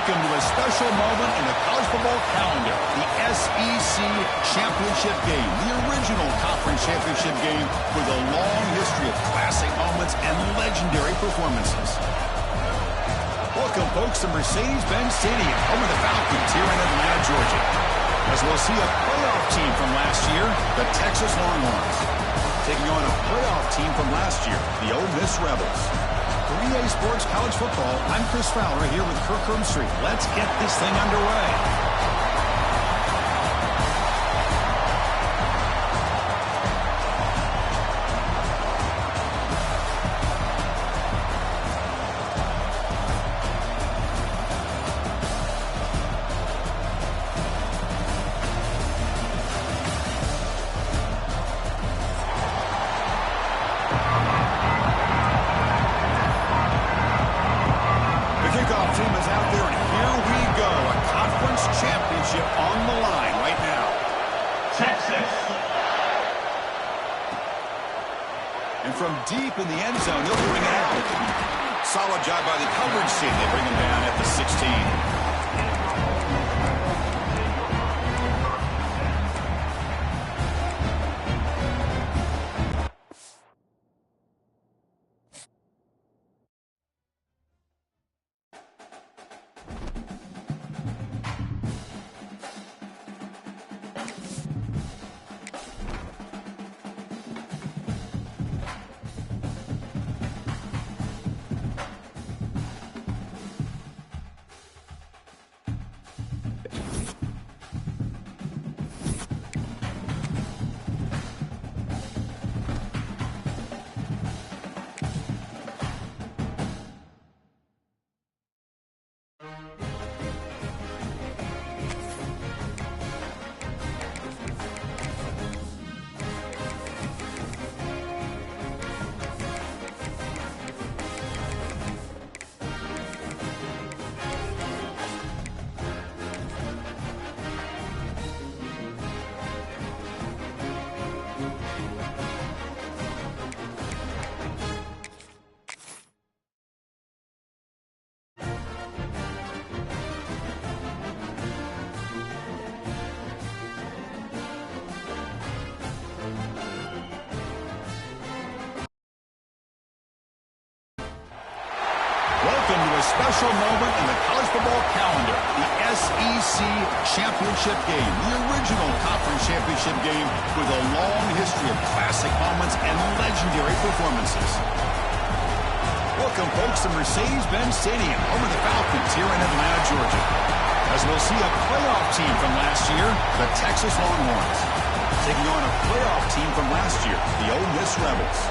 Welcome to a special moment in the college football calendar, the SEC Championship Game, the original conference championship game with a long history of classic moments and legendary performances. Welcome, folks, to Mercedes-Benz Stadium, home of the Falcons here in Atlanta, Georgia, as we'll see a playoff team from last year, the Texas Longhorns, taking on a playoff team from last year, the Ole Miss Rebels. For EA Sports College Football, I'm Chris Fowler here with Kirk Herbstreit. Let's get this thing underway. From deep in the end zone, they'll bring it out. Solid job by the coverage team. They bring him down at the 16. Welcome to a special moment in the college football calendar, the SEC Championship Game, the original conference championship game with a long history of classic moments and legendary performances. Welcome, folks, to Mercedes-Benz Stadium, home of the Falcons here in Atlanta, Georgia, as we'll see a playoff team from last year, the Texas Longhorns, taking on a playoff team from last year, the Ole Miss Rebels.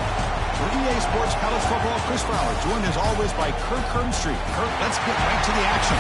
For EA Sports College Football, Chris Fowler, joined as always by Kirk Herbstreit. Kirk, let's get right to the action.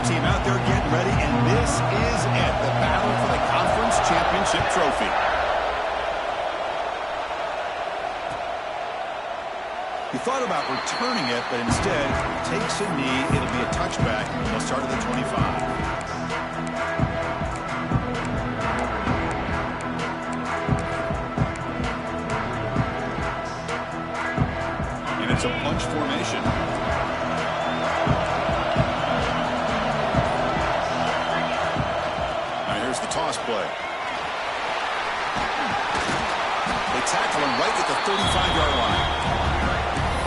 Team out there getting ready, and this is it, the battle for the conference championship trophy. He thought about returning it, but instead takes a knee. It'll be a touchback, and he'll start at the 25. And it's a bunch formation. Toss play. They tackle him right at the 35-yard line.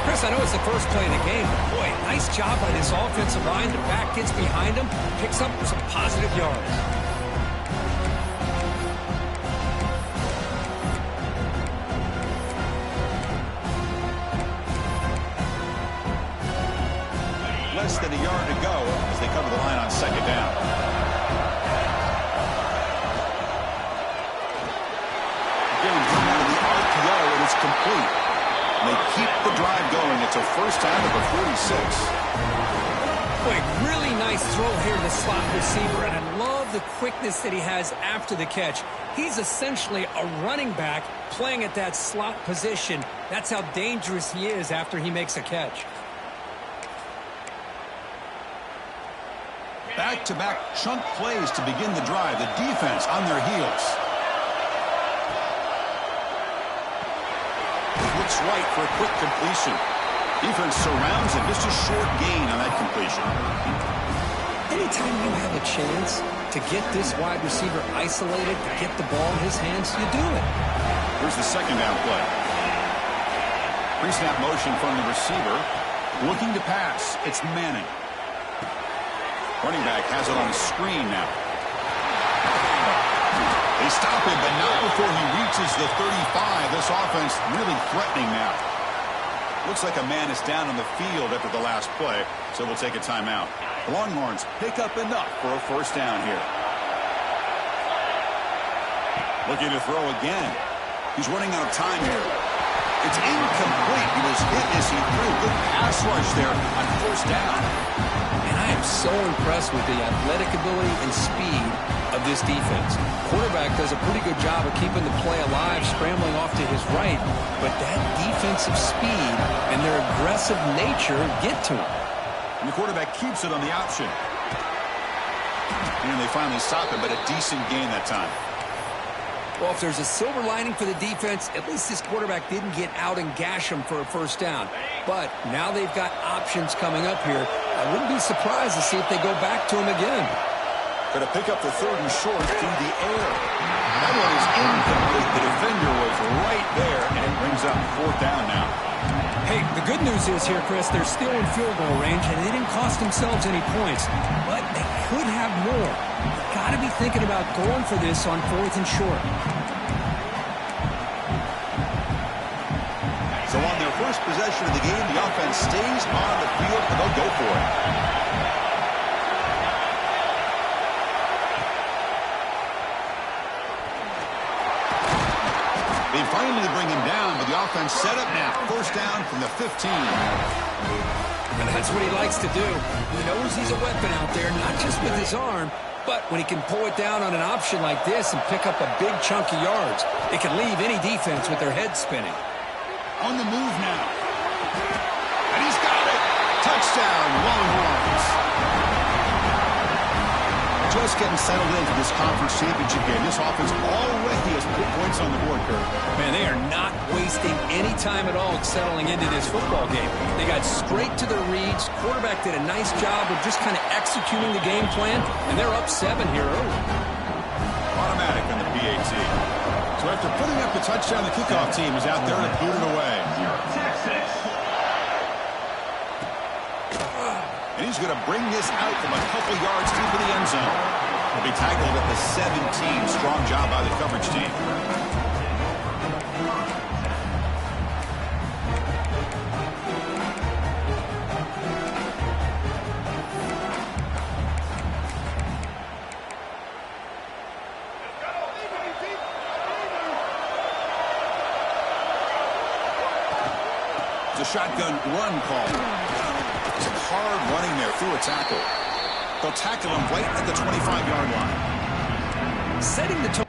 Chris, I know it's the first play of the game, but boy, nice job by this offensive line. The back gets behind him, picks up some positive yards. Less than a yard to go as they cover the line on second down. It's complete. And they keep the drive going. It's a first down at the 46. Boy, really nice throw here to the slot receiver, and I love the quickness that he has after the catch. He's essentially a running back playing at that slot position. That's how dangerous he is after he makes a catch. Back-to-back chunk plays to begin the drive. The defense on their heels. Looks right for a quick completion. Defense surrounds it. Just a short gain on that completion. Anytime you have a chance to get this wide receiver isolated, to get the ball in his hands, you do it. Here's the second down play. Pre-snap motion from the receiver. Looking to pass. It's Manning. Running back has it on the screen now. They stop him, but not before he reaches the 35. This offense really threatening now. Looks like a man is down on the field after the last play, so we'll take a timeout. The Longhorns pick up enough for a first down here. Looking to throw again. He's running out of time here. It's incomplete. He was hit as he threw. Good pass rush there on first down. And I am so impressed with the athletic ability and speed of this defense. Quarterback does a pretty good job of keeping the play alive, scrambling off to his right, but that defensive speed and their aggressive nature get to him. And the quarterback keeps it on the option. And they finally stop it, but a decent gain that time. Well, if there's a silver lining for the defense, at least this quarterback didn't get out and gash him for a first down. But now they've got options coming up here. I wouldn't be surprised to see if they go back to him again. Going to pick up the third and short through the air. That one is incomplete. The defender was right there, and it brings up fourth down now. Hey, the good news is here, Chris, they're still in field goal range, and they didn't cost themselves any points. But they could have more. Got to be thinking about going for this on fourth and short. So on their first possession of the game, the offense stays on the field, and they'll go for it. They finally bring him down, but the offense set up now. First down from the 15. And that's what he likes to do. He knows he's a weapon out there, not just with his arm, but when he can pull it down on an option like this and pick up a big chunk of yards, it can leave any defense with their head spinning. On the move now. And he's got it. Touchdown, Longhorns. Just getting settled into this conference championship game. This offense already has put points on the board, Kurt. Man, they are not wasting any time at all settling into this football game. They got straight to their reads. Quarterback did a nice job of just kind of executing the game plan, and they're up 7 here early. Automatic on the PAT. So after putting up the touchdown, the kickoff team is out there to boot it away. And he's going to bring this out from a couple yards deep in the end zone. He'll be tackled at the 17. Strong job by the coverage team. It's a shotgun run call. Some hard running there through a tackle. They'll tackle him right at the 25-yard line. Setting the tone.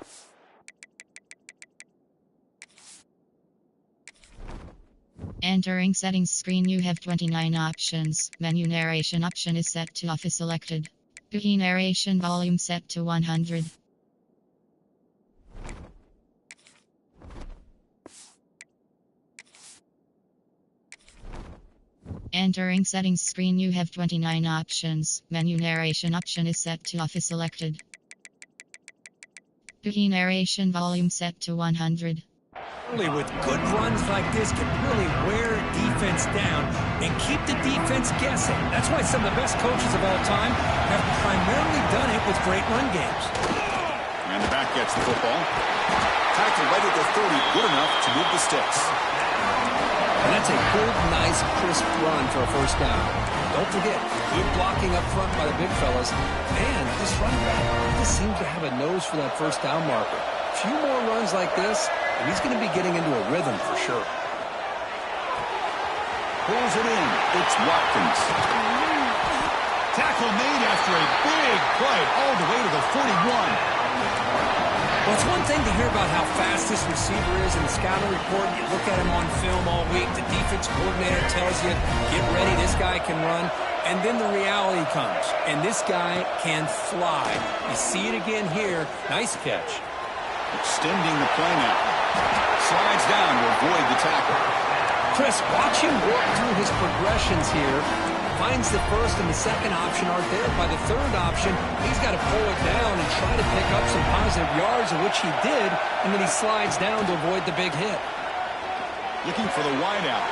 Entering settings screen, you have 29 options. Menu narration option is set to off is selected. Key narration volume set to 100. Entering settings screen, you have 29 options. Menu narration option is set to off is selected. Key narration volume set to 100. With good runs like this can really wear defense down and keep the defense guessing. That's why some of the best coaches of all time have primarily done it with great run games. And the back gets the football. Tackled right at the 30, good enough to move the sticks. And that's a good, nice, crisp run for a first down. Don't forget, good blocking up front by the big fellas. And this running back just seems to have a nose for that first down marker. A few more runs like this, and he's going to be getting into a rhythm for sure. Pulls it in. It's Watkins. Tackle made after a big play all the way to the 41. Well, it's one thing to hear about how fast this receiver is in the scouting report. You look at him on film all week. The defense coordinator tells you, get ready, this guy can run. And then the reality comes, and this guy can fly. You see it again here. Nice catch. Extending the play now. Slides down to avoid the tackle. Chris, watch him work through his progressions here. Finds the first and the second option aren't there. By the third option, he's got to pull it down and try to pick up some positive yards, of which he did, and then he slides down to avoid the big hit. Looking for the wideout.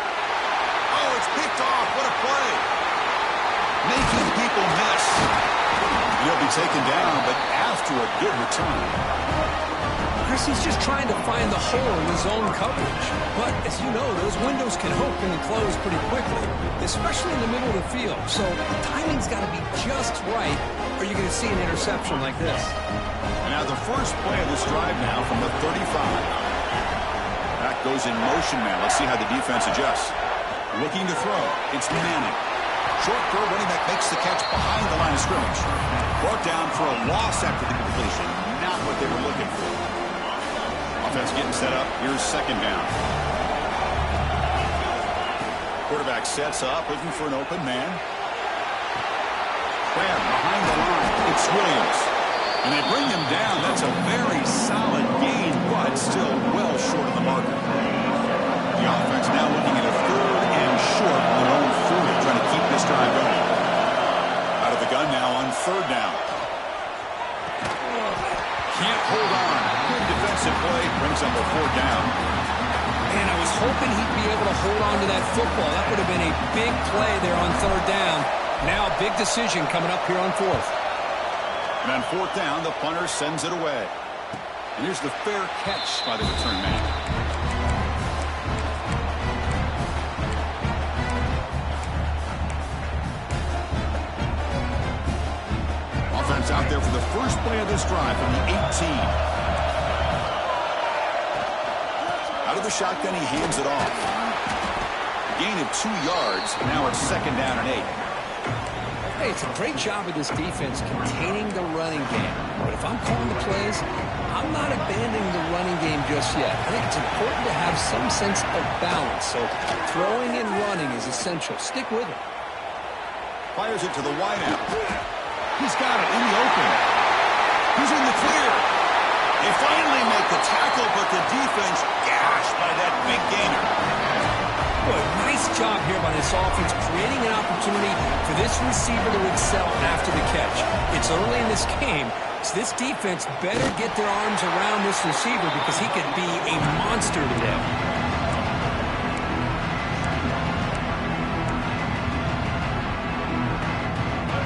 Oh, it's picked off. What a play. Making people miss. He'll be taken down, but after a good return. Chris, he's just trying to find the hole in his own coverage. But, as you know, those windows can open and close pretty quickly, especially in the middle of the field. So, the timing's got to be just right, or you're going to see an interception like this. And now the first play of this drive now from the 35. That goes in motion now. Let's see how the defense adjusts. Looking to throw. It's Manning. Short throw, running back makes the catch behind the line of scrimmage. Brought down for a loss after the completion. Not what they were looking for. Offense getting set up. Here's second down. Quarterback sets up, looking for an open man. Grab behind the line. It's Williams. And they bring him down. That's a very solid gain, but still well short of the marker. The offense now looking at a third and short on their own 40, trying to keep this drive going. Out of the gun now on third down. Can't hold on. Good defensive play. Brings them to fourth down. And I was hoping he'd be able to hold on to that football. That would have been a big play there on third down. Now a big decision coming up here on fourth. And on fourth down, the punter sends it away. And here's the fair catch by the return man. Offense out there for the first play of this drive from the 18. Out of the shotgun, he hands it off. A gain of 2 yards. Now it's second down and 8. Hey, it's a great job of this defense containing the running game. But if I'm calling the plays, I'm not abandoning the running game just yet. I think it's important to have some sense of balance. So throwing and running is essential. Stick with it. Fires it to the wideout. He's got it in the open. He's in the clear. They finally make the tackle, but the defense gashed by that big gainer. Boy, nice job here by this offense, creating an opportunity for this receiver to excel after the catch. It's early in this game, so this defense better get their arms around this receiver because he could be a monster today.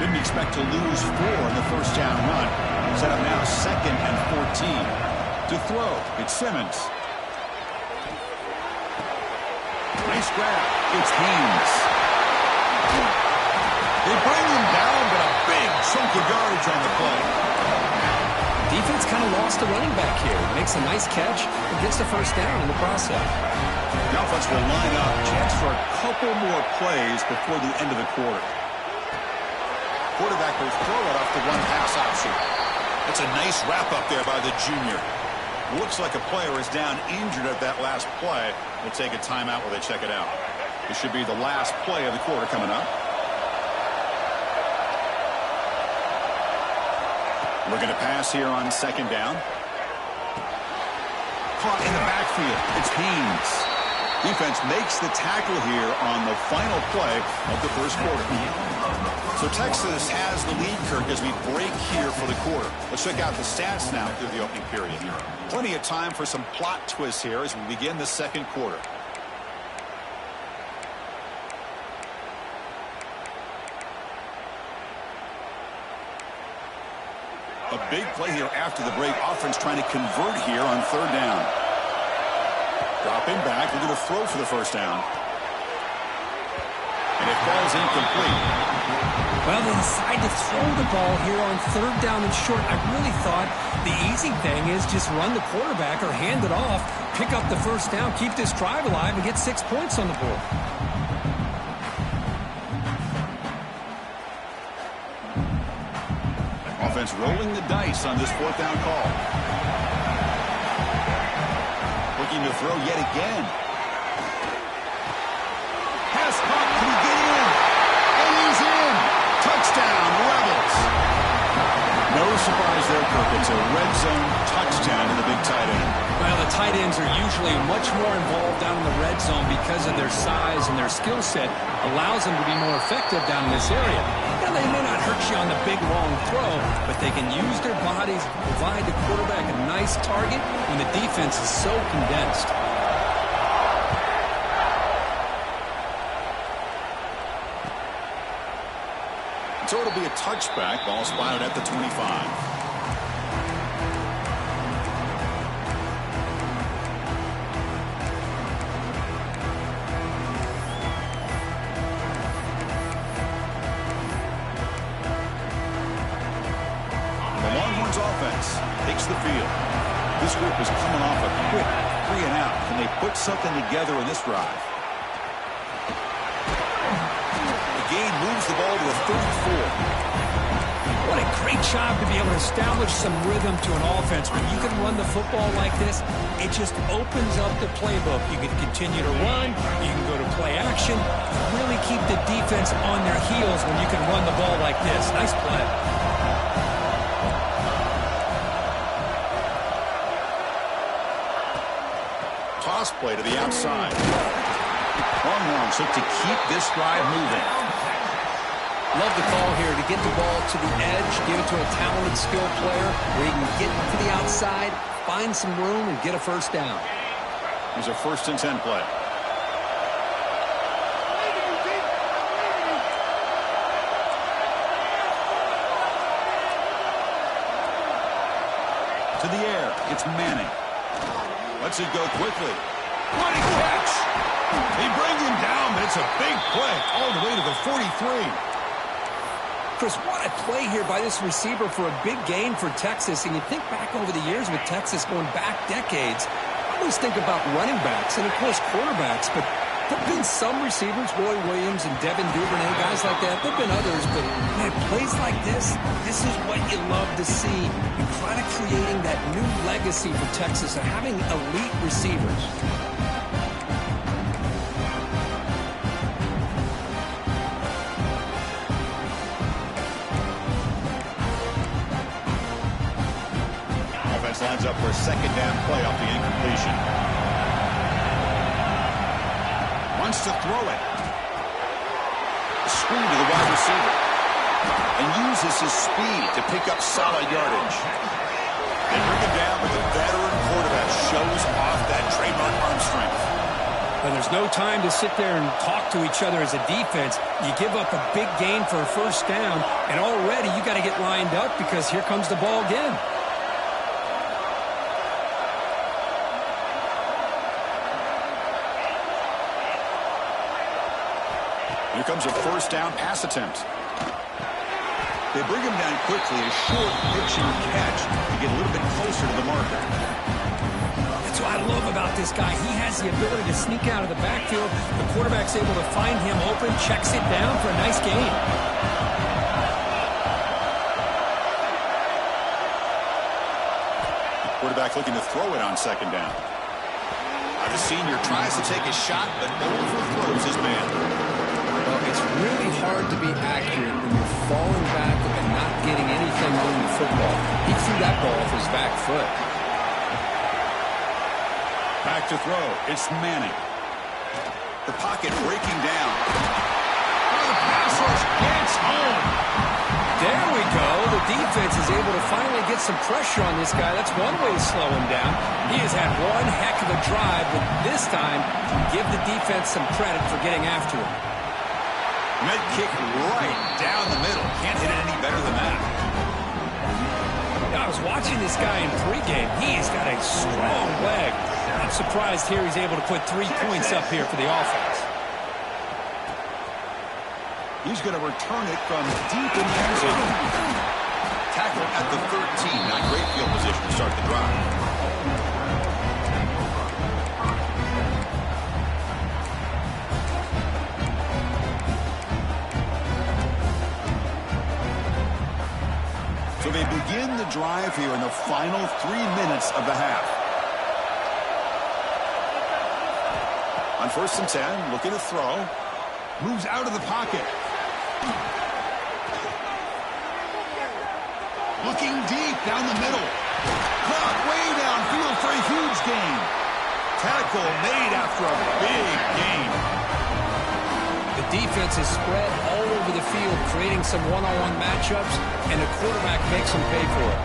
Didn't expect to lose 4 in the first down run. Set up now second and 14. To throw, it's Simmons. Nice grab. It's Haynes. They bring him down, but a big chunk of yardage on the play. Defense kind of lost the running back here. Makes a nice catch and gets the first down in the process. The offense will line up. Chance for a couple more plays before the end of the quarter. Quarterback will throw it off the one-pass option. That's a nice wrap-up there by the junior. Looks like a player is down injured at that last play. We'll take a timeout while they check it out. This should be the last play of the quarter coming up. Looking to pass here on second down. Caught in the backfield. It's Haynes. Defense makes the tackle here on the final play of the first quarter. So Texas has the lead, Kirk, as we break here for the quarter. Let's check out the stats now through the opening period. Plenty of time for some plot twists here as we begin the second quarter. A big play here after the break. Offense trying to convert here on third down. Dropping back. We're going to throw for the first down. And it falls incomplete. Well, they decide to throw the ball here on third down and short. I really thought the easy thing is just run the quarterback or hand it off, pick up the first down, keep this drive alive, and get 6 points on the board. offense rolling the dice on this fourth down call. Looking to throw yet again. Pass caught. Can he get in? And he's in. Touchdown, Rebels. No surprise there, Kirk. It's a red zone touchdown to the big tight end. Well, the tight ends are usually much more involved down in the red zone because of their size, and their skill set allows them to be more effective down in this area. Now, they may not hurt you on the big, long throw, but they can use their bodies to provide the quarterback a nice target when the defense is so condensed. So it'll be a touchback. Ball spotted at the 25. Offense takes the field. This group is coming off a quick 3-and-out. Can they put something together in this drive? The gain moves the ball to a 34. What a great job to be able to establish some rhythm to an offense. When you can run the football like this, it just opens up the playbook. You can continue to run. You can go to play action. Really keep the defense on their heels when you can run the ball like this. Nice play. Toss play to the outside. Longhorns look to keep this drive moving. Love the call here to get the ball to the edge, give it to a talented, skilled player where he can get to the outside, find some room, and get a first down. Here's a 1st and 10 play. To the air. It's Manning. Lets it go quickly. What a catch! They bring him down, but it's a big play all the way to the 43. Chris, what a play here by this receiver for a big gain for Texas. And you think back over the years with Texas going back decades, I always think about running backs and, of course, quarterbacks. But there have been some receivers, Roy Williams and Devin Duvernay, guys like that. There have been others, but, man, plays like this is what you love to see. You're kind of creating that new legacy for Texas of having elite receivers. Offense lines up for a 2nd down play off the incompletion. Wants to throw it. Screen to the wide receiver. And uses his speed to pick up solid yardage. They bring him down, but the veteran quarterback shows off that trademark arm strength. And there's no time to sit there and talk to each other as a defense. You give up a big gain for a 1st down, and already you got to get lined up because here comes the ball again. Here comes a 1st down pass attempt. They bring him down quickly, a short pitch and catch to get a little bit closer to the marker. That's what I love about this guy. He has the ability to sneak out of the backfield. The quarterback's able to find him open, checks it down for a nice gain. Quarterback looking to throw it on 2nd down. The senior tries to take a shot, but overthrows his man. Well, it's really hard to be accurate when you're falling back and not getting anything on the football. He threw that ball off his back foot. Back to throw. It's Manning. The pocket breaking down. Oh, the pass rush gets home. There we go. The defense is able to finally get some pressure on this guy. That's one way to slow him down. He has had one heck of a drive, but this time, give the defense some credit for getting after him. Med kick right down the middle. Can't hit it any better than that. I was watching this guy in pregame. He's got a strong leg. I'm surprised here he's able to put 3 points up here for the offense. He's going to return it from deep in the end zone. Tackle at the 13. Not great field position to start the drive. So they begin the drive here in the final 3 minutes of the half. On 1st and 10, looking to throw. Moves out of the pocket. Looking deep down the middle. Caught way downfield for a huge gain. Tackle made after a big gain. The defense is spread all over the field, creating some one-on-one matchups, and the quarterback makes them pay for it.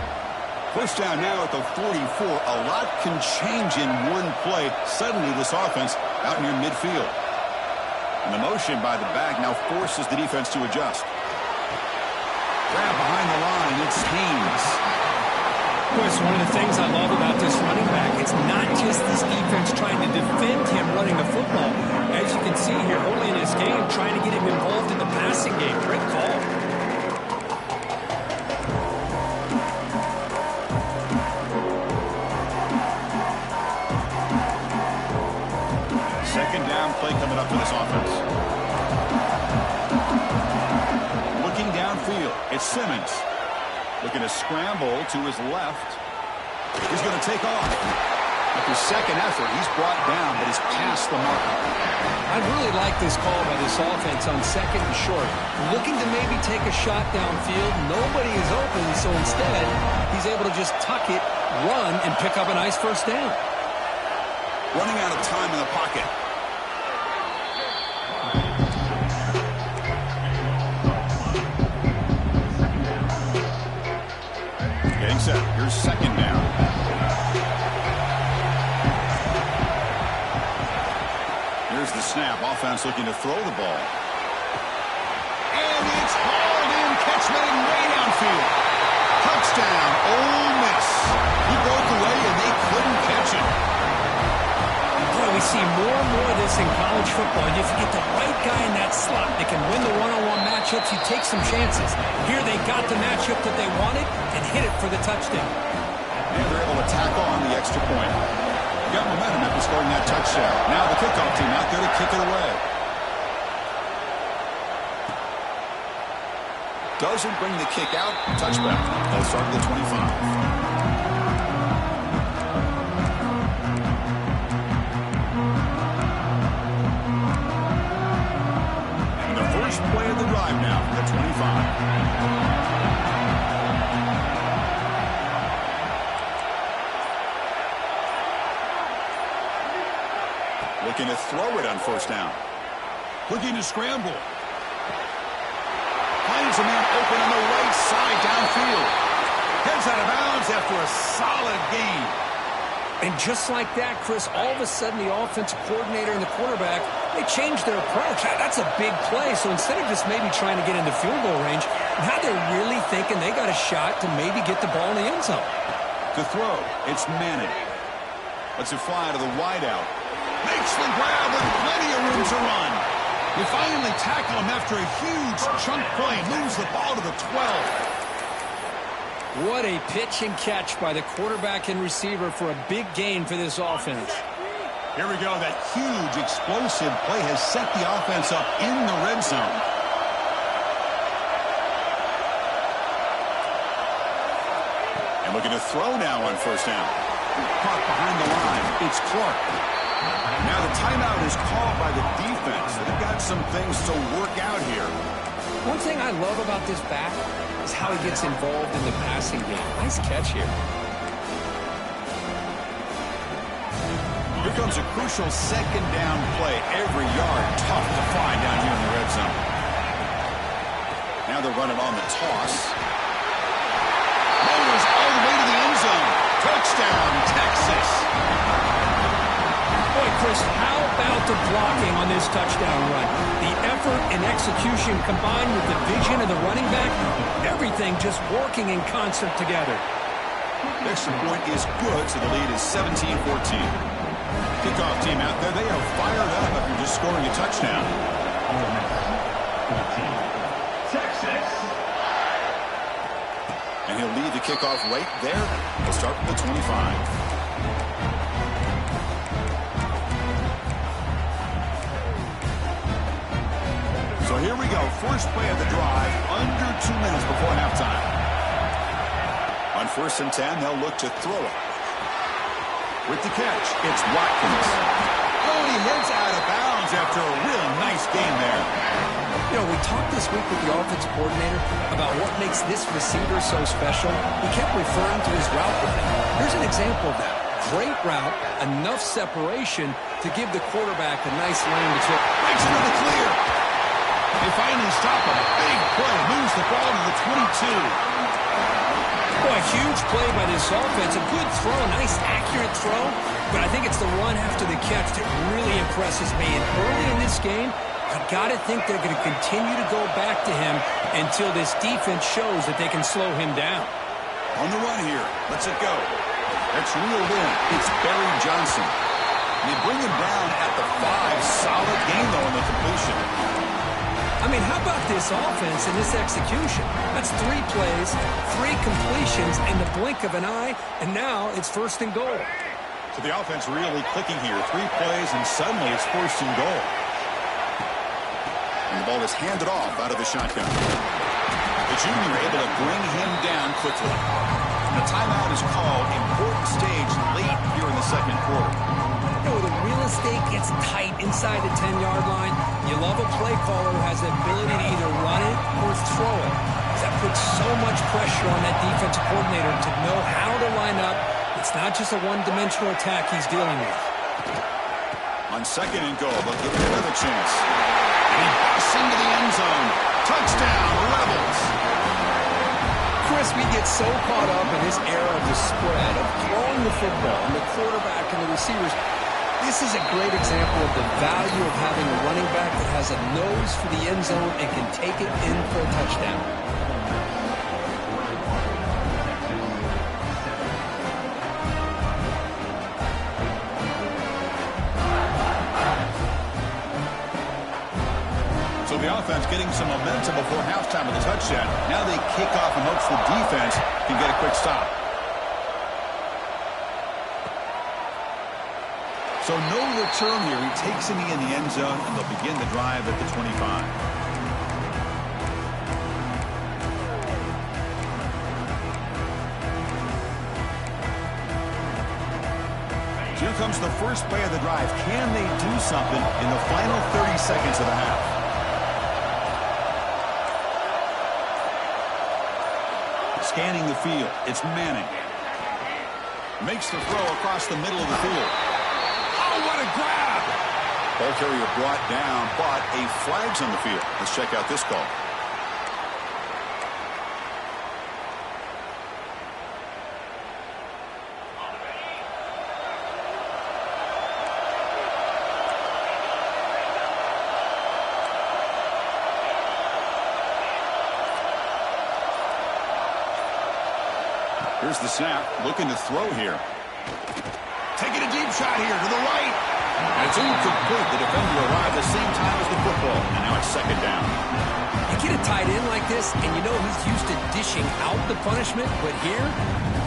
First down now at the 44. A lot can change in one play. Suddenly this offense out near midfield. And the motion by the back now forces the defense to adjust. Grab behind the line. It's Haynes. Chris, one of the things I love about this running back, it's not just this defense trying to defend him running the football. As you can see here early in this game, trying to get him involved in the passing game. Great call. Second down play coming up for this offense. Looking downfield, it's Simmons. Looking to scramble to his left. He's going to take off. After second effort, he's brought down, but he's past the mark. I really like this call by this offense on 2nd and short. Looking to maybe take a shot downfield. Nobody is open, so instead, he's able to just tuck it, run, and pick up a nice first down. Running out of time in the pocket. Getting set. Here's second down. Here's the snap. Offense looking to throw the ball. And it's hauled in. Catch made way downfield. Touchdown, Ole Miss. He broke away and they couldn't catch him. Boy, we see more and more of this in college football. If you get the right guy in that slot that can win the one-on-one matchups, you take some chances. Here they got the matchup that they wanted and hit it for the touchdown. And they're able to tackle on the extra point. Got momentum after scoring that touchdown. Now the kickoff team out there to kick it away. Doesn't bring the kick out. Touchback. They'll start at the 25. Play of the drive now for the 25. Looking to throw it on 1st down. Looking to scramble. Finds a man open on the right side downfield. Heads out of bounds after a solid gain. And just like that, Chris, all of a sudden the offensive coordinator and the quarterback, they changed their approach. That's a big play. So instead of just maybe trying to get into field goal range, now they're really thinking they got a shot to maybe get the ball in the end zone. To throw, it's Manning. Lets it fly to the wideout. Makes the grab with plenty of room to run. They finally tackle him after a huge chunk play. Moves the ball to the 12. What a pitch and catch by the quarterback and receiver for a big gain for this offense. Here we go. That huge explosive play has set the offense up in the red zone. And looking to throw now on 1st down. Caught behind the line. It's Clark. Now the timeout is called by the defense. They've got some things to work out here. One thing I love about this back is how he gets involved in the passing game. Nice catch here. Here comes a crucial 2nd down play. Every yard tough to find down here in the red zone. Now they're running on the toss. Motors all the way to the end zone. Touchdown, Texas. Boy, Chris, how about the blocking on this touchdown run? The effort and execution combined with the vision of the running back, everything just working in concert together. Extra point is good, so the lead is 17-14. Kickoff team out there, they are fired up after just scoring a touchdown. Texas. And he'll lead the kickoff right there. He'll start with the 25. So here we go. First play of the drive, under 2 minutes before halftime. first and 10, they'll look to throw it. With the catch, it's Watkins. Oh, he heads out of bounds after a real nice game there. You know, we talked this week with the offensive coordinator about what makes this receiver so special. He kept referring to his route running. Here's an example of that. Great route, enough separation to give the quarterback a nice lane to throw. Breaks through the clear. They finally stop him. Big play. Moves the ball to the 22. Boy, a huge play by this offense. A good throw, nice accurate throw. But I think it's the run after the catch that really impresses me. And early in this game, I got to think they're going to continue to go back to him until this defense shows that they can slow him down. On the run here. Lets it go. It's reeled in. It's Barry Johnson. They bring him down at the 5. Solid game, though, in the completion. I mean, how about this offense and this execution? That's 3 plays, 3 completions in the blink of an eye, and now it's first and goal. So the offense really clicking here. 3 plays, and suddenly it's first and goal. And the ball is handed off out of the shotgun. The junior able to bring him down quickly. And a timeout is called. Important stage late here in the second quarter. You know, the real estate gets tight inside the 10-yard line. You love a play caller who has the ability to either run it or throw it. That puts so much pressure on that defensive coordinator to know how to line up. It's not just a one-dimensional attack he's dealing with. On second and goal, they'll give him another chance. And he busts into the end zone. Touchdown, Rebels. Chris, we get so caught up in this era of the spread, of throwing the football, and the quarterback and the receivers. This is a great example of the value of having a running back that has a nose for the end zone and can take it in for a touchdown. So the offense getting some momentum before halftime with a touchdown. Now they kick off in hopes the defense can get a quick stop. So no return here. He takes him in the end zone, and they'll begin the drive at the 25. Here comes the first play of the drive. Can they do something in the final 30 seconds of the half? Scanning the field. It's Manning. Makes the throw across the middle of the field. Oh, what a grab! Ball carrier brought down, but a flag's on the field. Let's check out this call. Here's the snap, looking to throw here. Taking a deep shot here to the right. And it's incomplete. The defender arrived the same time as the football. And now it's second down. You get a tight end like this, and you know he's used to dishing out the punishment. But here,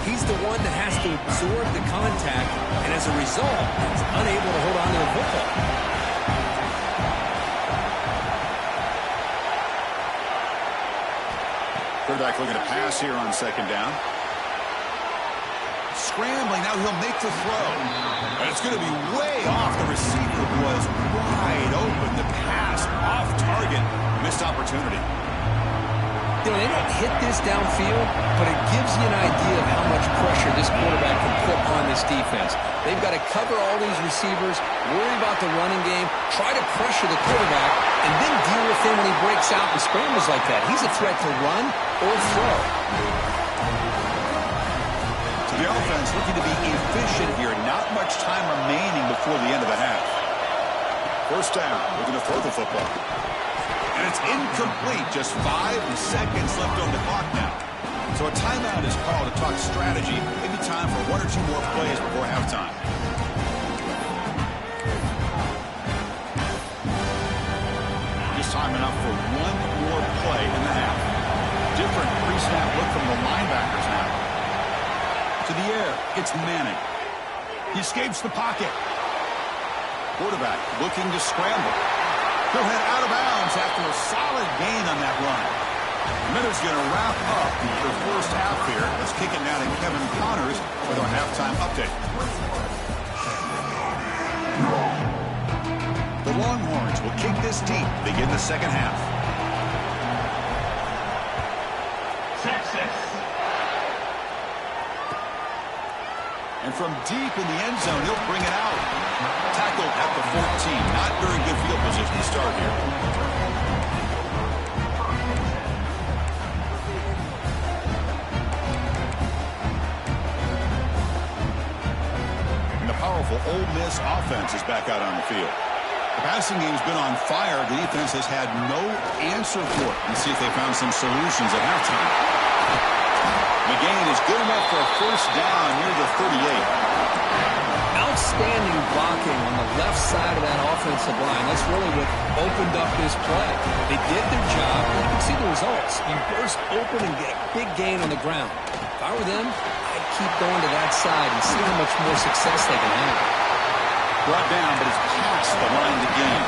he's the one that has to absorb the contact. And as a result, he's unable to hold on to the football. Quarterback looking to pass here on second down. Scrambling, now he'll make the throw. And it's going to be way off. The receiver was wide open. The pass off target. Missed opportunity. You know, they don't hit this downfield, but it gives you an idea of how much pressure this quarterback can put on this defense. They've got to cover all these receivers, worry about the running game, try to pressure the quarterback, and then deal with him when he breaks out and scrambles like that. He's a threat to run or throw. The offense looking to be efficient here. Not much time remaining before the end of the half. First down. Looking to throw the football. And it's incomplete. Just 5 seconds left on the clock now. So a timeout is called to talk strategy. Maybe time for 1 or 2 more plays before halftime. Just time enough for 1 more play in the half. Different pre-snap look from the linebackers now. To the air, it's Manning. He escapes the pocket. Quarterback looking to scramble. He'll head out of bounds after a solid gain on that run. is going to wrap up the first half here. Let's kick it now to Kevin Connors with our halftime update. The Longhorns will kick this deep, begin the second half. And from deep in the end zone, he'll bring it out. Tackled at the 14. Not very good field position to start here. And the powerful Ole Miss offense is back out on the field. The passing game's been on fire. The defense has had no answer for it. Let's see if they found some solutions at halftime. McGain is good enough for a first down near the 38. Outstanding blocking on the left side of that offensive line. That's really what opened up this play. They did their job, and you can see the results. You burst open and get a big gain on the ground. If I were them, I'd keep going to that side and see how much more success they can have. Brought down, but it's past the line of the game.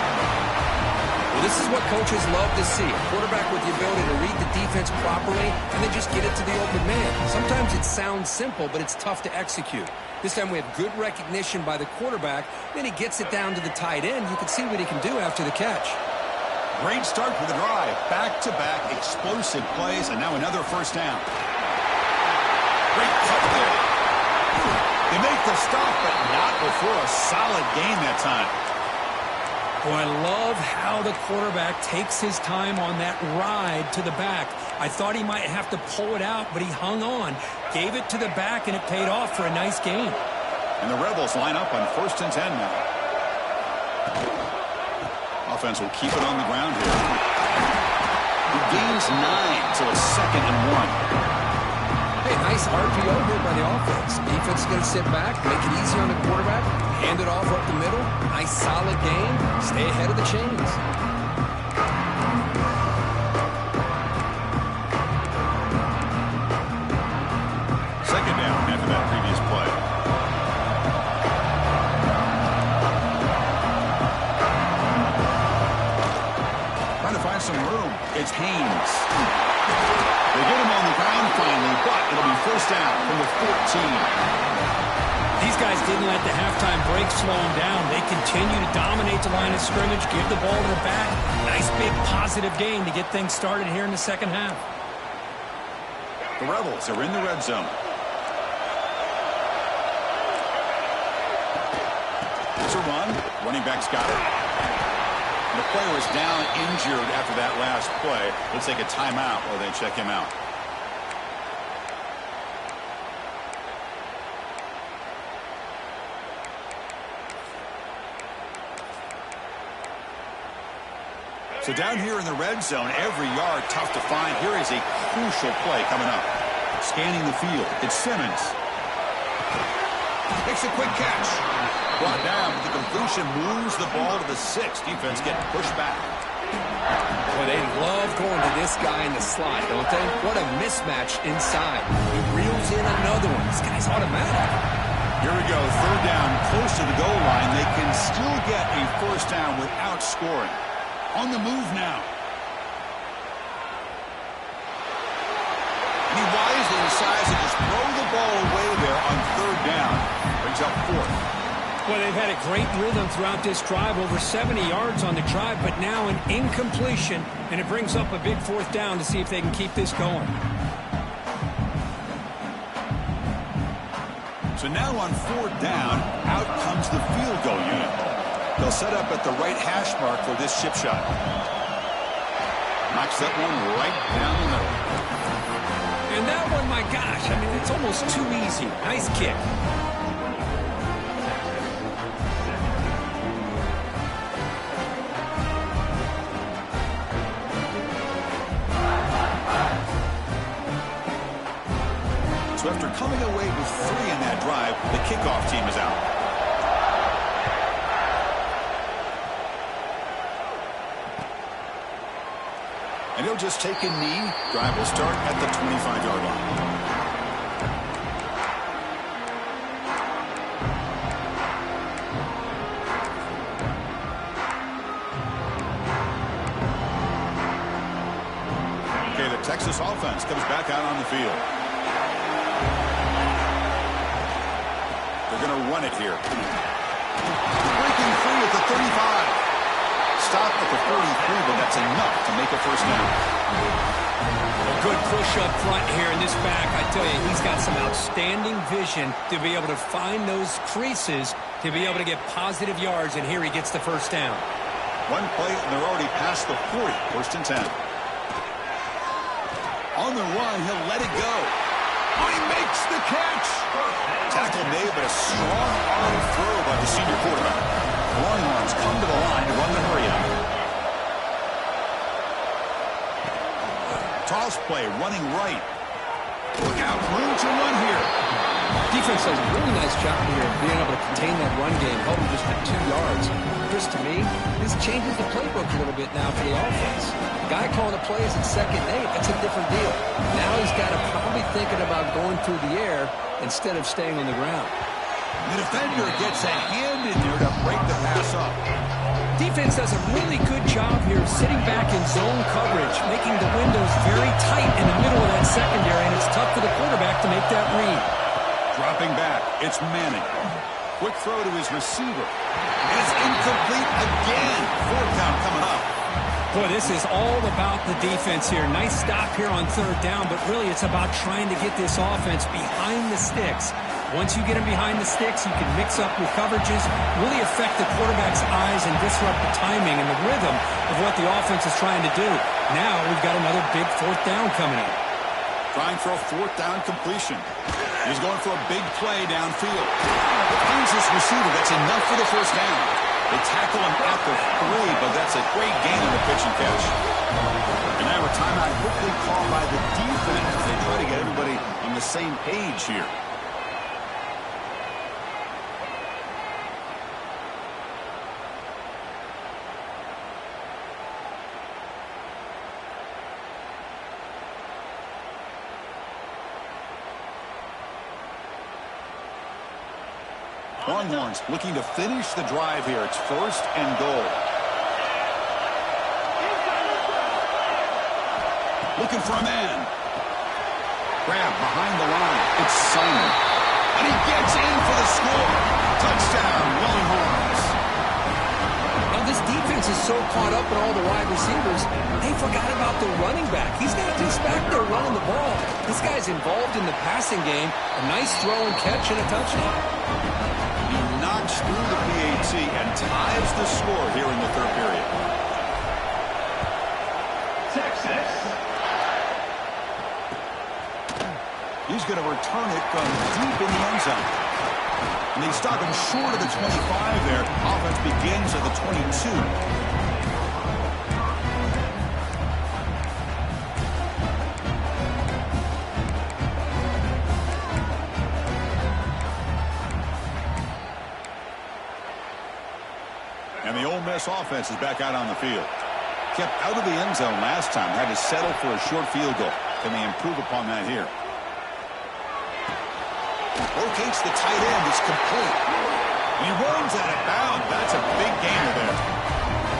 Well, this is what coaches love to see. A quarterback with the ability to read the defense properly and then just get it to the open man. Sometimes it sounds simple, but it's tough to execute. This time we have good recognition by the quarterback. Then he gets it down to the tight end. You can see what he can do after the catch. Great start for the drive. Back-to-back explosive plays, and now another first down. Great cut there. They make the stop, but not before a solid gain that time. Boy, I love how the quarterback takes his time on that ride to the back. I thought he might have to pull it out, but he hung on, gave it to the back, and it paid off for a nice gain. And the Rebels line up on 1st and 10 now. Offense will keep it on the ground here. He gains 9, so it's 2nd and 1. Hey, nice RPO here by the offense. Defense is going to sit back, make it easy on the quarterback, hand it off up the middle. Nice solid game. Stay ahead of the chains. Second down after that previous play. Trying to find some room. It's Haynes. They get him on the ground finally, but it'll be first down from the 14. These guys didn't let the halftime break slow them down. They continue to dominate the line of scrimmage, give the ball to the back. Nice big positive gain to get things started here in the second half. The Rebels are in the red zone. It's a run. Running back's got it. The player is down injured after that last play. Let's take a timeout while they check him out. So down here in the red zone, every yard tough to find. Here is a crucial play coming up. Scanning the field. It's Simmons. Makes a quick catch. Brought down, but the completion moves the ball to the 6. Defense getting pushed back. Boy, they love going to this guy in the slot, don't they? What a mismatch inside. He reels in another one. This guy's automatic. Here we go. 3rd down, close to the goal line. They can still get a first down without scoring. On the move now. He wisely decides to just throw the ball away there on 3rd down. Brings up 4th. Well, they've had a great rhythm throughout this drive, over 70 yards on the drive, but now an incompletion, and it brings up a big 4th down to see if they can keep this going. So now on 4th down, out comes the field goal unit. They'll set up at the right hash mark for this chip shot. Knocks that one right down the middle. And that one, my gosh, I mean, it's almost too easy. Nice kick. So after coming away with 3 in that drive, the kickoff team is out. And he'll just take a knee. Drive will start at the 25-yard line. Texas offense comes back out on the field. They're going to run it here. Breaking free at the 35. Stop at the 43, but that's enough to make a first down. A good push up front here in this back. I tell you, he's got some outstanding vision to be able to find those creases, to be able to get positive yards, and here he gets the first down. One play, and they're already past the 40, first and 10. On the run, he'll let it go. Oh, he makes the catch. Tackle made, but a strong arm throw by the senior quarterback. Longhorns come to the line to run the hurry out. Toss play, running right. Look out, room to run here. Defense does a really nice job here of being able to contain that run game, held him just for 2 yards. Chris, to me, this changes the playbook a little bit now for the offense. The guy calling the plays at 2nd and 8, that's a different deal. Now he's got to probably thinking about going through the air instead of staying on the ground. The defender gets a hand in there to break the pass up. Defense does a really good job here sitting back in zone coverage, making the windows very tight in the middle of that secondary, and it's tough for the quarterback to make that read. Dropping back, it's Manning. Quick throw to his receiver. And it's incomplete again. 4th down coming up. Boy, this is all about the defense here. Nice stop here on 3rd down, but really it's about trying to get this offense behind the sticks. Once you get them behind the sticks, you can mix up your coverages, really affect the quarterback's eyes and disrupt the timing and the rhythm of what the offense is trying to do. Now we've got another big 4th down coming in. Trying for a 4th down completion. He's going for a big play downfield. Finds his receiver. That's enough for the first down. They tackle him at the 3, but that's a great gain on the pitch and catch. And now a timeout quickly called by the defense as they try to get everybody on the same page here. Longhorns looking to finish the drive here. It's 1st and goal. Looking for a man. Grab behind the line. It's Simon. And he gets in for the score. Touchdown, Longhorns. Now this defense is so caught up in all the wide receivers, they forgot about the running back. He's not just back there running the ball. This guy's involved in the passing game. A nice throw and catch and a touchdown. Knocks through the PAT and ties the score here in the 3rd period. Texas. He's going to return it from deep in the end zone. And they stop him short of the 25 there. Offense begins at the 22. And the Ole Miss offense is back out on the field. Kept out of the end zone last time. Had to settle for a short field goal. Can they improve upon that here? Rotates the tight end. It's complete. He runs out of bounds. That's a big gainer there.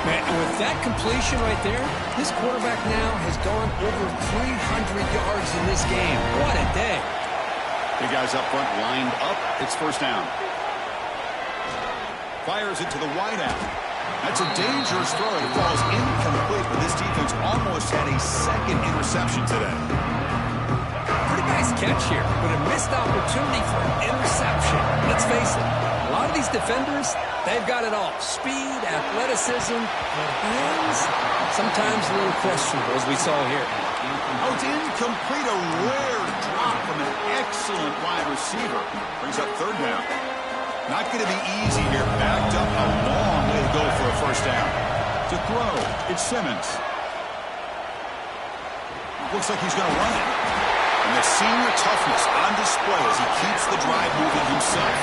Man, and with that completion right there, this quarterback now has gone over 300 yards in this game. What a day. The guys up front lined up. It's 1st down. Fires it to the wideout. That's a dangerous throw. It falls incomplete, but this defense almost had a 2nd interception today. Pretty nice catch here, but a missed opportunity for an interception. Let's face it, a lot of these defenders, they've got it all. Speed, athleticism, but hands, sometimes a little questionable, as we saw here. Oh, it's incomplete. A rare drop from an excellent wide receiver. Brings up 3rd down. Not going to be easy here. Backed up a long way to go for a first down. To throw, it's Simmons. Looks like he's going to run it. And the senior toughness on display as he keeps the drive moving himself.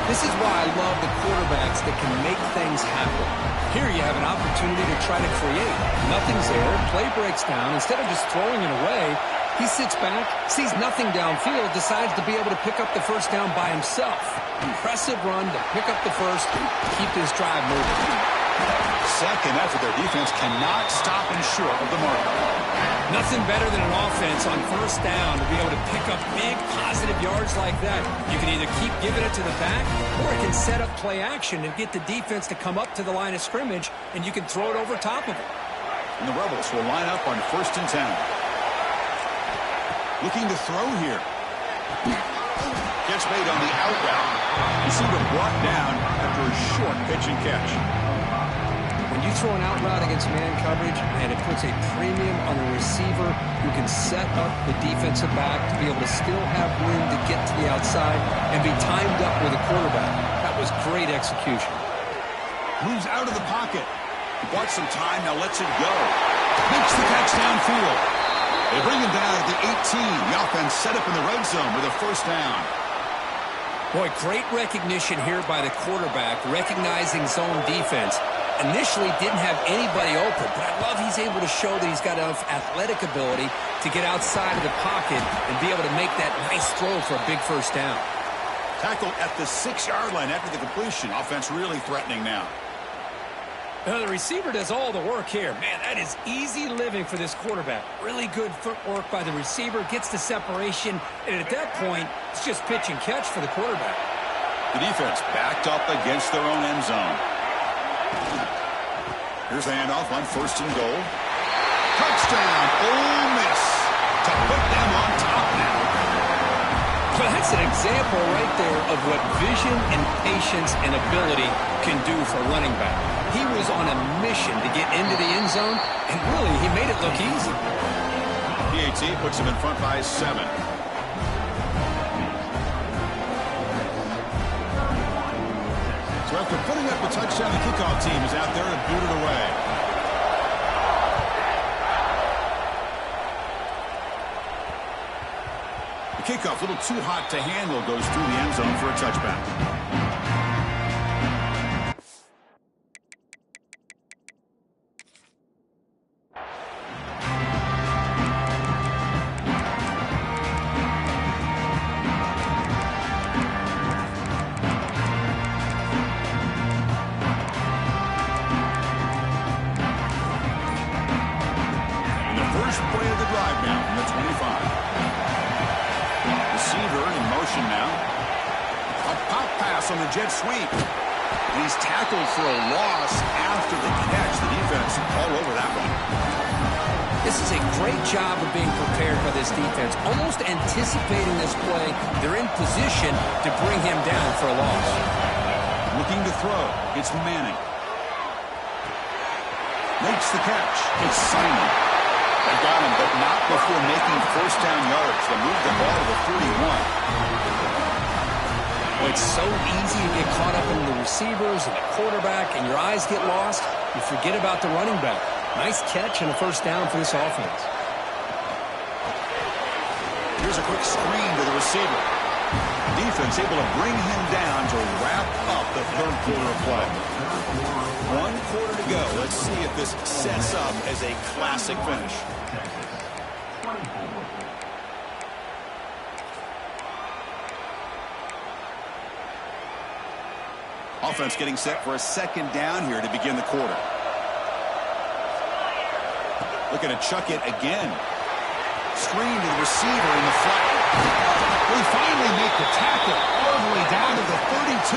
This is why I love the quarterbacks that can make things happen. Here you have an opportunity to try to create. Nothing's there. Play breaks down. Instead of just throwing it away, he sits back, sees nothing downfield, decides to be able to pick up the first down by himself. Impressive run to pick up the first, keep this drive moving. 2nd effort. Their defense cannot stop and short of the mark. Nothing better than an offense on first down to be able to pick up big positive yards like that. You can either keep giving it to the back, or it can set up play action and get the defense to come up to the line of scrimmage, and you can throw it over top of it. And the Rebels will line up on 1st and 10. Looking to throw here. Catch made on the out route. Receiver brought down after a short pitch and catch. When you throw an out route against man coverage, and it puts a premium on the receiver who can set up the defensive back to be able to still have room to get to the outside and be timed up with a quarterback. That was great execution. Moves out of the pocket. He bought some time, now lets it go. Makes the catch downfield. They bring him down at the 18. The offense set up in the red zone with a 1st down. Boy, great recognition here by the quarterback, recognizing zone defense. Initially didn't have anybody open, but I love he's able to show that he's got enough athletic ability to get outside of the pocket and be able to make that nice throw for a big 1st down. Tackled at the 6-yard line after the completion. Offense really threatening now. The receiver does all the work here. Man, that is easy living for this quarterback. Really good footwork by the receiver, gets the separation, and at that point, it's just pitch and catch for the quarterback. The defense backed up against their own end zone. Here's the handoff on 1st and goal. Touchdown, Ole Miss, to put them on top now. Well, that's an example right there of what vision and patience and ability can do for a running back. He was on a mission to get into the end zone, and really, he made it look easy. PAT puts him in front by 7. So after putting up a touchdown, the kickoff team is out there to boot it away. The kickoff, a little too hot to handle, goes through the end zone for a touchback. On the jet sweep. And he's tackled for a loss after the catch. The defense all over that one. This is a great job of being prepared by this defense. Almost anticipating this play, they're in position to bring him down for a loss. Looking to throw. It's Manning. Makes the catch. It's Simon. They got him, but not before making 1st down yards. They moved the ball to the 31. It's so easy to get caught up in the receivers and the quarterback, and your eyes get lost. You forget about the running back. Nice catch and a 1st down for this offense. Here's a quick screen to the receiver. Defense able to bring him down to wrap up the 3rd quarter of play. 1 quarter to go. Let's see if this sets up as a classic finish. Offense getting set for a 2nd down here to begin the quarter. Looking to chuck it again. Screen to the receiver in the flat. They finally make the tackle all the way down to the 32.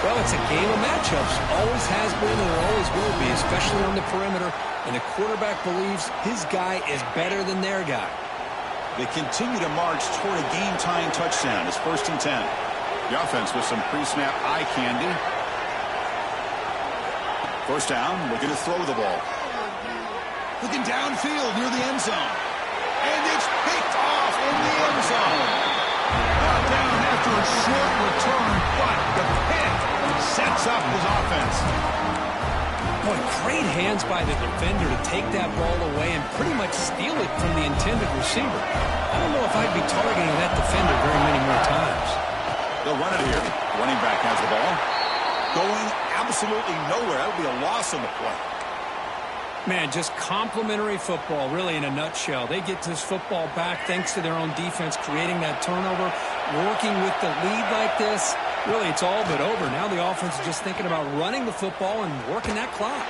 Well, it's a game of matchups. Always has been and it always will be, especially on the perimeter. And the quarterback believes his guy is better than their guy. They continue to march toward a game-tying touchdown. It's 1st and 10. The offense with some pre-snap eye candy. 1st down, looking to throw the ball. Looking downfield near the end zone. And it's picked off in the end zone. Brought down after a short return, but the pick sets up his offense. Boy, great hands by the defender to take that ball away and pretty much steal it from the intended receiver. I don't know if I'd be targeting that defender very many more times. They'll run it here. Running back has the ball. Going absolutely nowhere. That would be a loss on the play. Man, just complimentary football, really, in a nutshell. They get this football back thanks to their own defense, creating that turnover, working with the lead like this. Really, it's all but over. Now the offense is just thinking about running the football and working that clock.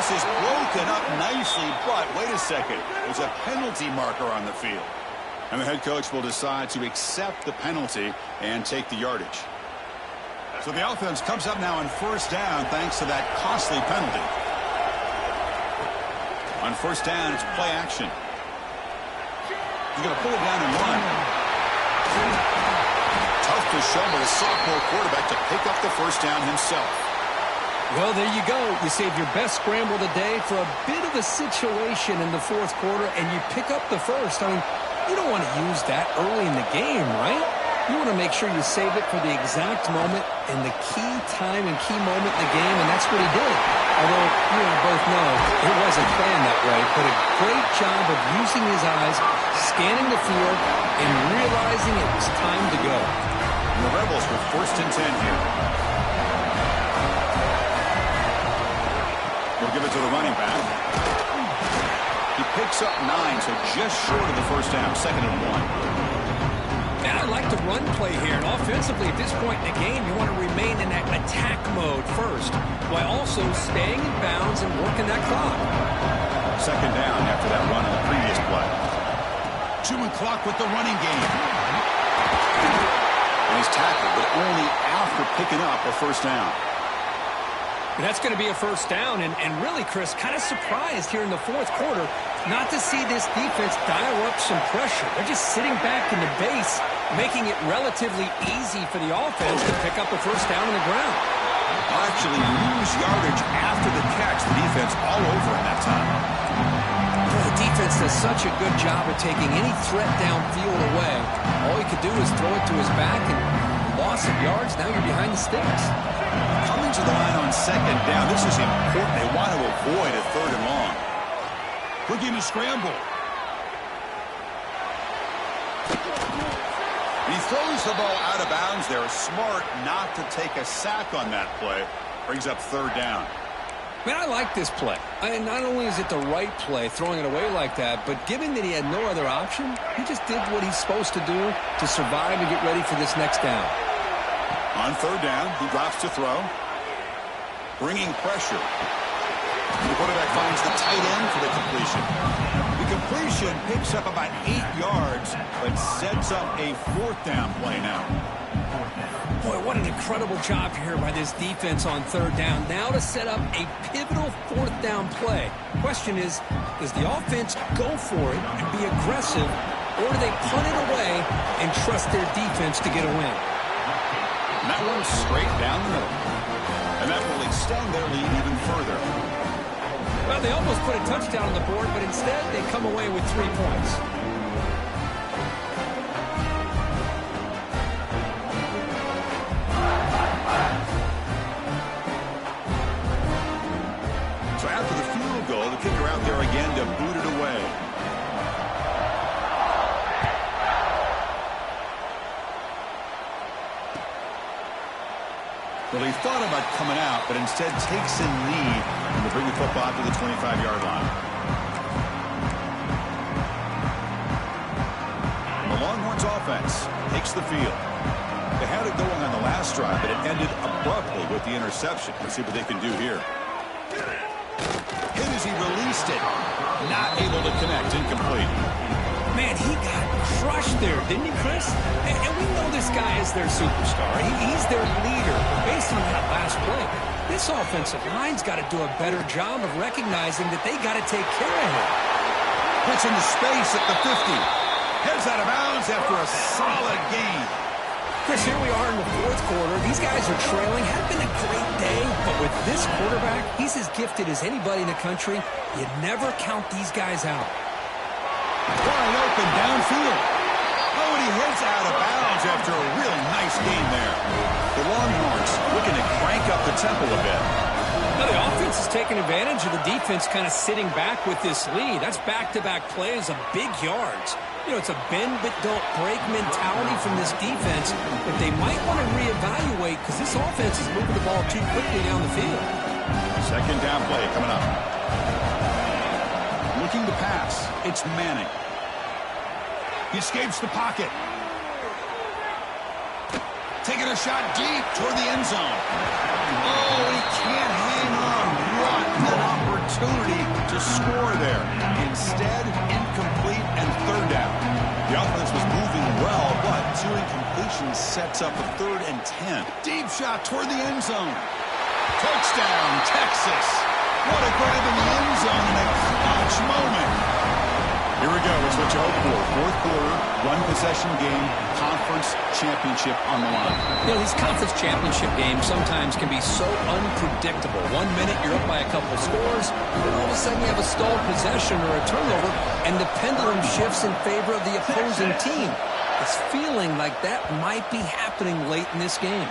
This is broken up nicely, but wait a second. There's a penalty marker on the field. And the head coach will decide to accept the penalty and take the yardage. So the offense comes up now on first down thanks to that costly penalty. On first down, it's play action. He's going to pull it down and run. Tough to show by the sophomore quarterback to pick up the first down himself. Well, there you go. You save your best scramble of the day for a bit of a situation in the fourth quarter, and you pick up the first. I mean, you don't want to use that early in the game, right? You want to make sure you save it for the exact moment and the key time and key moment in the game, and that's what he did. Although, you and I both know it wasn't planned that way, but a great job of using his eyes, scanning the field, and realizing it was time to go. And the Rebels with first and 10 here. We'll give it to the running back. He picks up 9, so just short of the first down, 2nd and 1. And I like the run play here. And offensively, at this point in the game, you want to remain in that attack mode first, while also staying in bounds and working that clock. 2nd down after that run in the previous play. Chewing clock with the running game. And he's tackled, but only after picking up a first down. And that's going to be a first down. And really, Chris, kind of surprised here in the fourth quarter not to see this defense dial up some pressure. They're just sitting back in the base, making it relatively easy for the offense to pick up a first down on the ground. Actually lose yardage after the catch. The defense all over in that time. Well, the defense does such a good job of taking any threat downfield away. All he could do is throw it to his back, and loss of yards, now you're behind the sticks. Coming to the line on 2nd down. This is important. They want to avoid a 3rd and long. Quick game to scramble. And he throws the ball out of bounds there. Smart not to take a sack on that play. Brings up 3rd down. Man, I like this play. Not only is it the right play, throwing it away like that, but given that he had no other option, he just did what he's supposed to do to survive and get ready for this next down. On 3rd down, he drops to throw. Bringing pressure. The quarterback finds the tight end for the completion. The completion picks up about 8 yards, but sets up a 4th down play now. Boy, what an incredible job here by this defense on 3rd down. Now to set up a pivotal 4th down play. Question is, does the offense go for it and be aggressive, or do they punt it away and trust their defense to get a win? And that one's straight down the middle. And that will extend their lead even further. Well, they almost put a touchdown on the board, but instead they come away with 3 points. So after the field goal, the kicker out there again to boot it away. Well, he thought about coming out, but instead takes a knee and will bring the football to the 25-yard line. The Longhorns offense takes the field. They had it going on the last drive, but it ended abruptly with the interception. Let's see what they can do here. Hit as he released it. Not able to connect. Incomplete. Man, he got crushed there, didn't he, Chris? And we know this guy is their superstar. He's their leader. Based on that last play, this offensive line's got to do a better job of recognizing that they got to take care of him. Puts into space at the 50. Heads out of bounds after a solid game. Chris, here we are in the fourth quarter. These guys are trailing. Had been a great day, but with this quarterback, he's as gifted as anybody in the country. You never count these guys out. Wide open downfield. Oh, and he heads out of bounds after a real nice game there. The Longhorns looking to crank up the tempo a bit. Now the offense is taking advantage of the defense kind of sitting back with this lead. That's back-to-back plays of big yards. You know, it's a bend-but-don't-break mentality from this defense that they might want to reevaluate because this offense is moving the ball too quickly down the field. 2nd down play coming up. Looking to pass. It's Manning. He escapes the pocket. Taking a shot deep toward the end zone. Oh, he can't hang on. What an opportunity to score there. Instead, incomplete and third down. The offense was moving well, but two incompletions sets up a 3rd and 10. Deep shot toward the end zone. Touchdown, Texas. What a grab in the end zone in a clutch moment. Here we go. It's what you hope for. 4th quarter, one-possession game, conference championship on the line. You know, these conference championship games sometimes can be so unpredictable. 1 minute you're up by a couple of scores, then all of a sudden you have a stalled possession or a turnover, and the pendulum shifts in favor of the opposing team. It's feeling like that might be happening late in this game.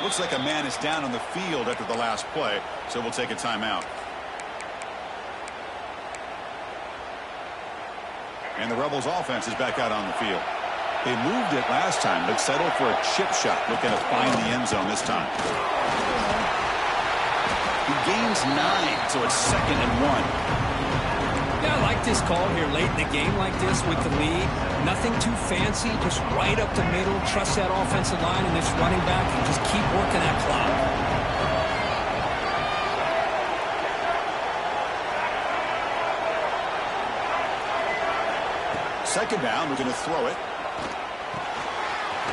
Looks like a man is down on the field after the last play, so we'll take a timeout. And the Rebels offense is back out on the field. They moved it last time, but settled for a chip shot, looking to find the end zone this time. He gains 9, so it's 2nd and 1. Yeah, I like this call here late in the game like this with the lead. Nothing too fancy, just right up the middle. Trust that offensive line and this running back and just keep working that clock. Second down, we're going to throw it.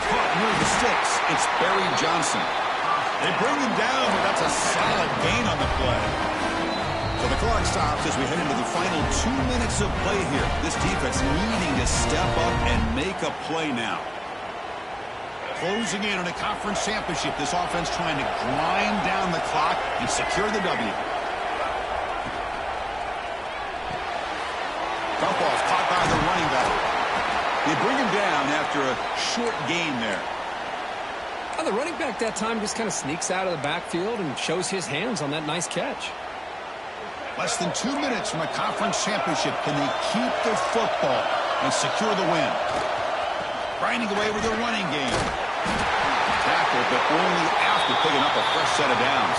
Caught near the sticks. It's Barry Johnson. They bring him down, but that's a solid gain on the play. So the clock stops as we head into the final 2 minutes of play here. This defense needing to step up and make a play now. Closing in on a conference championship. This offense trying to grind down the clock and secure the W. Dump off caught by the running back. They bring him down after a short gain there. Well, the running back that time just kind of sneaks out of the backfield and shows his hands on that nice catch. Less than 2 minutes from a conference championship. Can they keep the football and secure the win? Grinding away with their running game. Tackle, but only after picking up a fresh set of downs.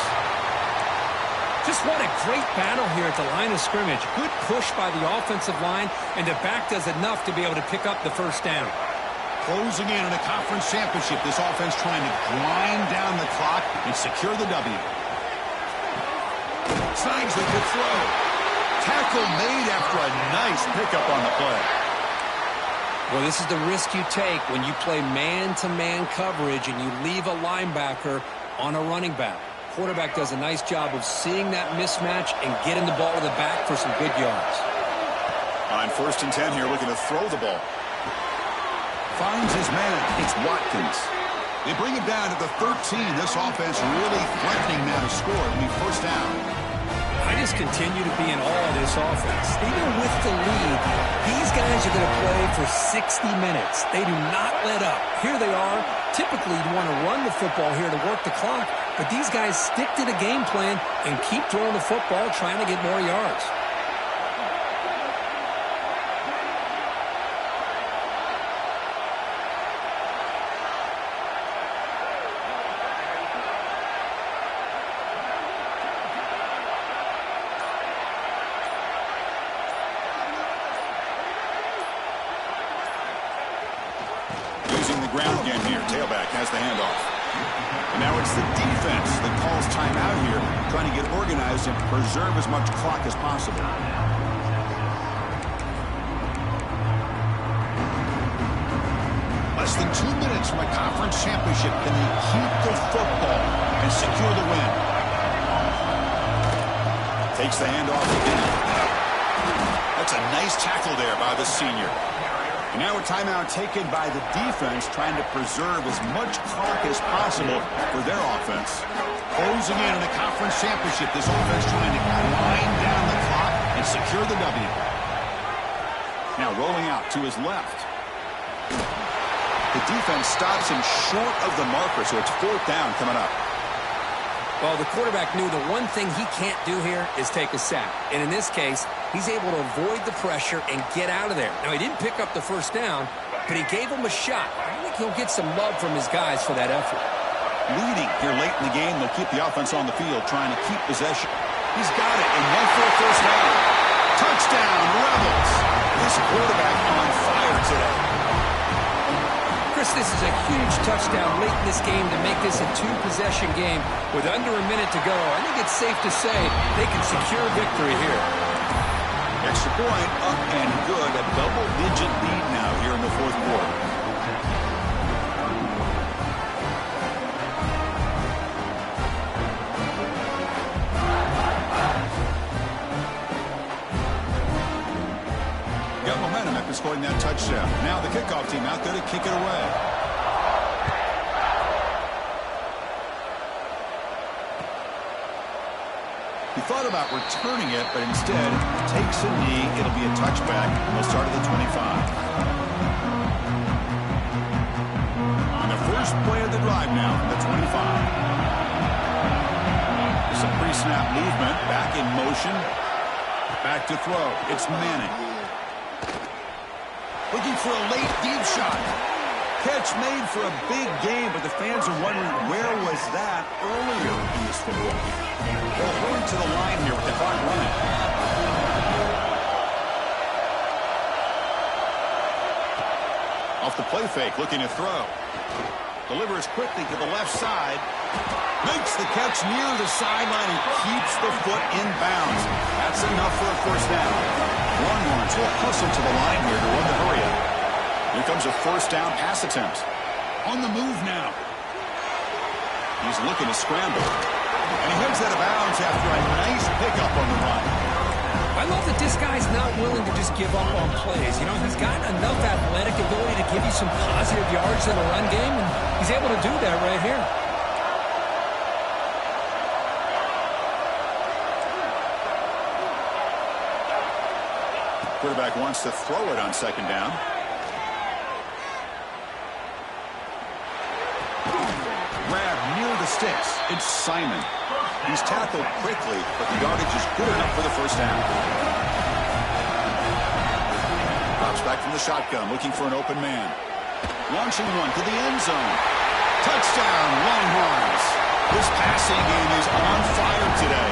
Just what a great battle here at the line of scrimmage. Good push by the offensive line, and the back does enough to be able to pick up the first down. Closing in on a conference championship. This offense trying to grind down the clock and secure the W. Signs the good throw. Tackle made after a nice pickup on the play. Well, this is the risk you take when you play man-to-man coverage and you leave a linebacker on a running back. Quarterback does a nice job of seeing that mismatch and getting the ball to the back for some good yards. On 1st and 10 here, looking to throw the ball. Finds his man. It's Watkins. They bring it down to the 13. This offense really threatening now to score. It'll be 1st down. I just continue to be in awe of this offense. Even with the lead, these guys are going to play for 60 minutes. They do not let up. Here they are. Typically, you want to run the football here to work the clock, but these guys stick to the game plan and keep throwing the football, trying to get more yards. Using the ground game here. Tailback has the handoff. And now it's the defense that calls timeout here, trying to get organized and preserve as much clock as possible. Less than 2 minutes from a conference championship. Can they keep the football and secure the win? Takes the handoff again. That's a nice tackle there by the senior. And now a timeout taken by the defense, trying to preserve as much clock as possible for their offense. Closing in on a conference championship, this offense trying to grind down the clock and secure the W. Now rolling out to his left. The defense stops him short of the marker, so it's 4th down coming up. Well, the quarterback knew the one thing he can't do here is take a sack. And in this case, he's able to avoid the pressure and get out of there. Now, he didn't pick up the first down, but he gave him a shot. I think he'll get some love from his guys for that effort. Leading here late in the game, they'll keep the offense on the field, trying to keep possession. He's got it, and one for a 1st down. Touchdown, Rebels. This quarterback on fire today. Chris, this is a huge touchdown late in this game to make this a two-possession game with under a minute to go. I think it's safe to say they can secure victory here. Extra point up and good. A double-digit lead now here in the fourth quarter. Got momentum after scoring that touchdown. Now the kickoff team out there to kick it away. He thought about returning it, but instead takes a knee. It'll be a touchback. They'll start at the 25. On the first play of the drive now from the 25. Some pre-snap movement. Back in motion. Back to throw. It's Manning. Looking for a late deep shot. Catch made for a big game, but the fans are wondering where was that earlier in this football game. They'll hurry to the line here with the clock running. Off the play fake, looking to throw. Delivers quickly to the left side. Makes the catch near the sideline and keeps the foot in bounds. That's enough for a first down. Longhorns will hustle to the line here to run the hurry up. Here comes a first down pass attempt. On the move now. He's looking to scramble. And he heads out of bounds after a nice pickup on the run. I love that this guy's not willing to just give up on plays. You know, he's got enough athletic ability to give you some positive yards in the run game, and he's able to do that right here. Quarterback wants to throw it on second down. Grab near the sticks. It's Simon. He's tackled quickly, but the yardage is good enough for the first down. Drops back from the shotgun, looking for an open man. Launching one to the end zone. Touchdown, Longhorns. This passing game is on fire today.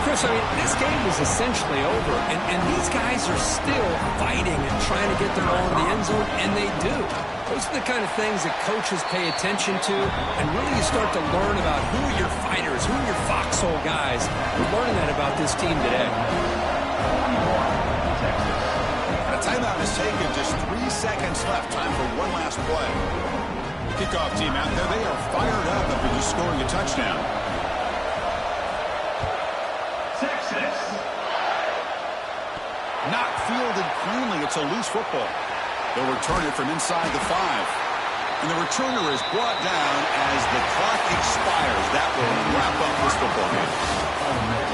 Chris, I mean, this game is essentially over, and these guys are still fighting and trying to get the ball in the end zone, and they do. Those are the kind of things that coaches pay attention to, and really you start to learn about who are your fighters, who are your foxhole guys. We're learning that about this team today. A timeout is taken, just 3 seconds left. Time for one last play. The kickoff team out there, they are fired up after just scoring a touchdown. Not fielded cleanly. It's a loose football. They'll return it from inside the 5. And the returner is brought down as the clock expires. That will wrap up this football game.